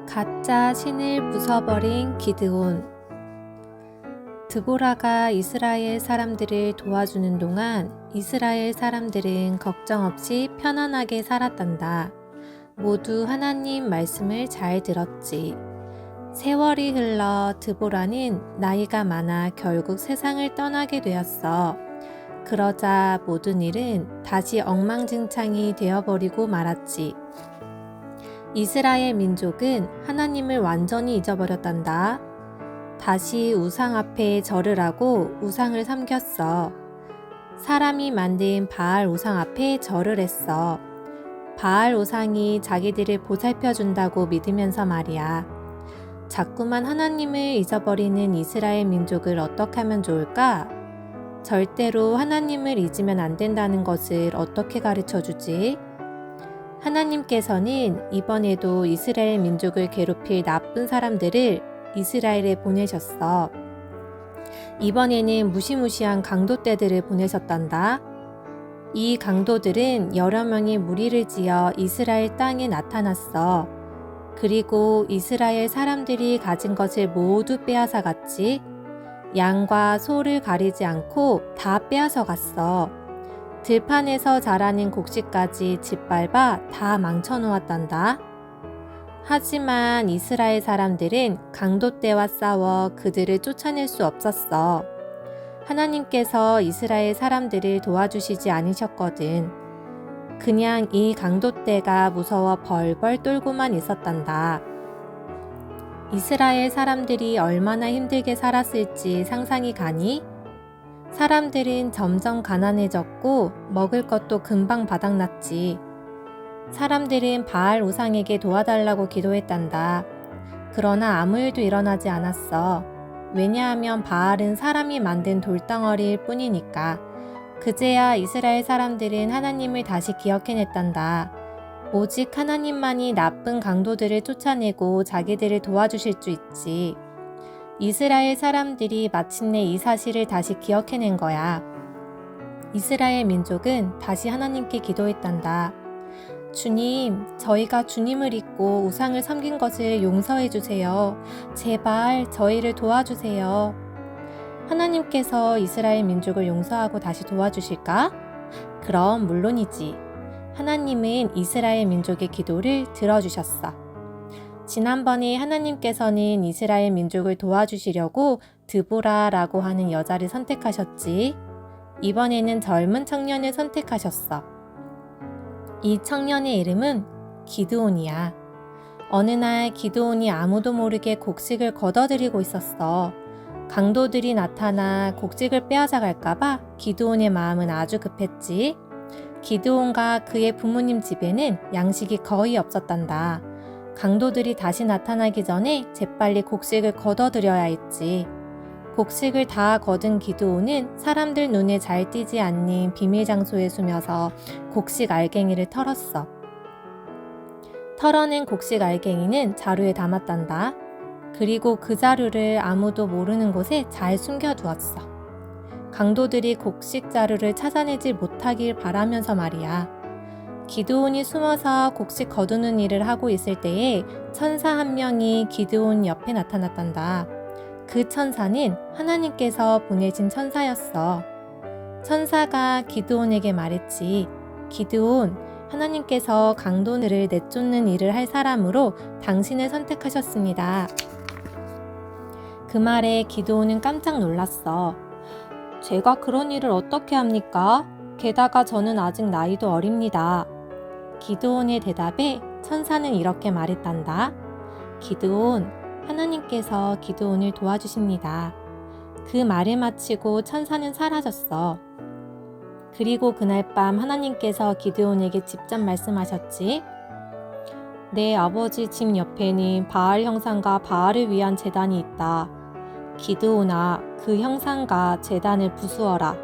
가짜 신을 부숴버린 기드온. 드보라가 이스라엘 사람들을 도와주는 동안 이스라엘 사람들은 걱정 없이 편안하게 살았단다. 모두 하나님 말씀을 잘 들었지. 세월이 흘러 드보라는 나이가 많아 결국 세상을 떠나게 되었어. 그러자 모든 일은 다시 엉망진창이 되어버리고 말았지. 이스라엘 민족은 하나님을 완전히 잊어버렸단다. 다시 우상 앞에 절을 하고 우상을 섬겼어. 사람이 만든 바알 우상 앞에 절을 했어. 바알 우상이 자기들을 보살펴준다고 믿으면서 말이야. 자꾸만 하나님을 잊어버리는 이스라엘 민족을 어떻게 하면 좋을까? 절대로 하나님을 잊으면 안 된다는 것을 어떻게 가르쳐 주지? 하나님께서는 이번에도 이스라엘 민족을 괴롭힐 나쁜 사람들을 이스라엘에 보내셨어. 이번에는 무시무시한 강도떼들을 보내셨단다. 이 강도들은 여러 명이 무리를 지어 이스라엘 땅에 나타났어. 그리고 이스라엘 사람들이 가진 것을 모두 빼앗아 갔지. 양과 소를 가리지 않고 다 빼앗아 갔어. 들판에서 자라는 곡식까지 짓밟아 다 망쳐놓았단다. 하지만 이스라엘 사람들은 강도떼와 싸워 그들을 쫓아낼 수 없었어. 하나님께서 이스라엘 사람들을 도와주시지 않으셨거든. 그냥 이 강도떼가 무서워 벌벌 떨고만 있었단다. 이스라엘 사람들이 얼마나 힘들게 살았을지 상상이 가니? 사람들은 점점 가난해졌고 먹을 것도 금방 바닥났지. 사람들은 바알 우상에게 도와달라고 기도했단다. 그러나 아무 일도 일어나지 않았어. 왜냐하면 바알은 사람이 만든 돌덩어리일 뿐이니까. 그제야 이스라엘 사람들은 하나님을 다시 기억해냈단다. 오직 하나님만이 나쁜 강도들을 쫓아내고 자기들을 도와주실 수 있지. 이스라엘 사람들이 마침내 이 사실을 다시 기억해낸 거야. 이스라엘 민족은 다시 하나님께 기도했단다. 주님, 저희가 주님을 잊고 우상을 섬긴 것을 용서해 주세요. 제발 저희를 도와주세요. 하나님께서 이스라엘 민족을 용서하고 다시 도와주실까? 그럼 물론이지. 하나님은 이스라엘 민족의 기도를 들어주셨어. 지난번에 하나님께서는 이스라엘 민족을 도와주시려고 드보라라고 하는 여자를 선택하셨지. 이번에는 젊은 청년을 선택하셨어. 이 청년의 이름은 기드온이야. 어느 날 기드온이 아무도 모르게 곡식을 걷어들이고 있었어. 강도들이 나타나 곡식을 빼앗아 갈까봐 기드온의 마음은 아주 급했지. 기드온과 그의 부모님 집에는 양식이 거의 없었단다. 강도들이 다시 나타나기 전에 재빨리 곡식을 걷어들여야 했지. 곡식을 다 거둔 기드온은 사람들 눈에 잘 띄지 않는 비밀 장소에 숨어서 곡식 알갱이를 털었어. 털어낸 곡식 알갱이는 자루에 담았단다. 그리고 그 자루를 아무도 모르는 곳에 잘 숨겨두었어. 강도들이 곡식 자루를 찾아내지 못하길 바라면서 말이야. 기드온이 숨어서 곡식 거두는 일을 하고 있을 때에 천사 한 명이 기드온 옆에 나타났단다. 그 천사는 하나님께서 보내신 천사였어. 천사가 기드온에게 말했지. 기드온, 하나님께서 강도들을 내쫓는 일을 할 사람으로 당신을 선택하셨습니다. 그 말에 기드온은 깜짝 놀랐어. 제가 그런 일을 어떻게 합니까? 게다가 저는 아직 나이도 어립니다. 기드온의 대답에 천사는 이렇게 말했단다. 기드온, 하나님께서 기드온을 도와주십니다. 그 말을 마치고 천사는 사라졌어. 그리고 그날 밤 하나님께서 기드온에게 직접 말씀하셨지. 내 아버지 집 옆에는 바알 형상과 바알을 위한 제단이 있다. 기드온아, 그 형상과 제단을 부수어라.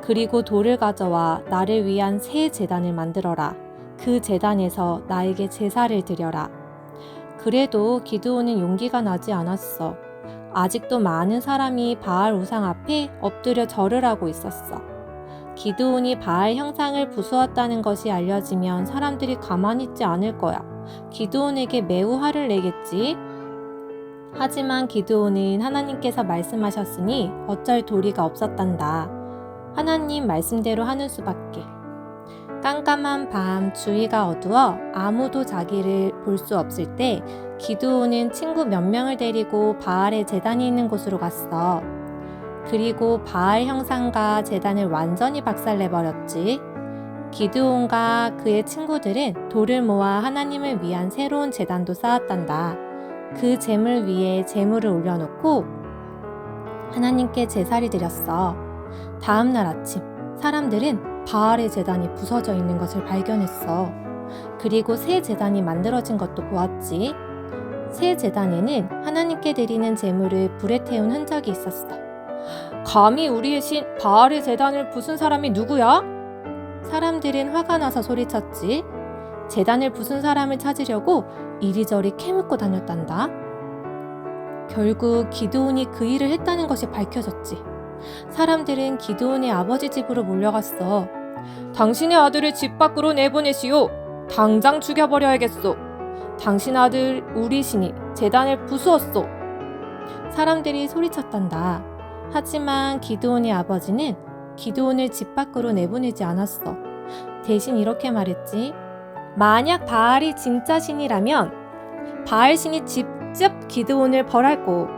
그리고 돌을 가져와 나를 위한 새 제단을 만들어라. 그 제단에서 나에게 제사를 드려라. 그래도 기드온은 용기가 나지 않았어. 아직도 많은 사람이 바알 우상 앞에 엎드려 절을 하고 있었어. 기드온이 바알 형상을 부수었다는 것이 알려지면 사람들이 가만히 있지 않을 거야. 기드온에게 매우 화를 내겠지. 하지만 기드온은 하나님께서 말씀하셨으니 어쩔 도리가 없었단다. 하나님 말씀대로 하는 수밖에. 깜깜한 밤 주위가 어두워 아무도 자기를 볼 수 없을 때 기드온은 친구 몇 명을 데리고 바알의 제단이 있는 곳으로 갔어. 그리고 바알 형상과 제단을 완전히 박살내버렸지. 기드온과 그의 친구들은 돌을 모아 하나님을 위한 새로운 제단도 쌓았단다. 그 제물 위에 제물을 올려놓고 하나님께 제사를 드렸어. 다음 날 아침 사람들은 바알의 제단이 부서져 있는 것을 발견했어. 그리고 새 제단이 만들어진 것도 보았지. 새 제단에는 하나님께 드리는 제물을 불에 태운 흔적이 있었어. 감히 우리의 신 바알의 제단을 부순 사람이 누구야? 사람들은 화가 나서 소리쳤지. 제단을 부순 사람을 찾으려고 이리저리 캐묻고 다녔단다. 결국 기드온이 그 일을 했다는 것이 밝혀졌지. 사람들은 기드온의 아버지 집으로 몰려갔어. 당신의 아들을 집 밖으로 내보내시오. 당장 죽여버려야겠소. 당신 아들 우리 신이 제단을 부수었소. 사람들이 소리쳤단다. 하지만 기드온의 아버지는 기드온을 집 밖으로 내보내지 않았어. 대신 이렇게 말했지. 만약 바알이 진짜 신이라면 바알 신이 직접 기드온을 벌할꼬.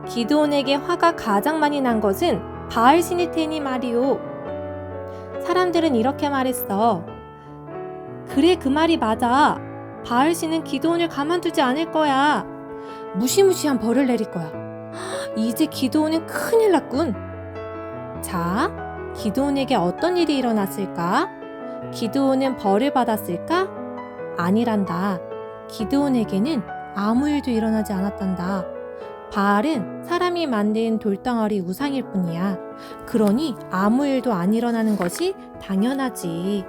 기드온에게 화가 가장 많이 난 것은 바알 신일 테니 말이오. 사람들은 이렇게 말했어. 그래, 그 말이 맞아. 바알 신은 기드온을 가만두지 않을 거야. 무시무시한 벌을 내릴 거야. 이제 기드온은 큰일 났군. 자, 기드온에게 어떤 일이 일어났을까? 기드온은 벌을 받았을까? 아니란다. 기드온에게는 아무 일도 일어나지 않았단다. 바알은 사람이 만든 돌덩어리 우상일 뿐이야. 그러니 아무 일도 안 일어나는 것이 당연하지.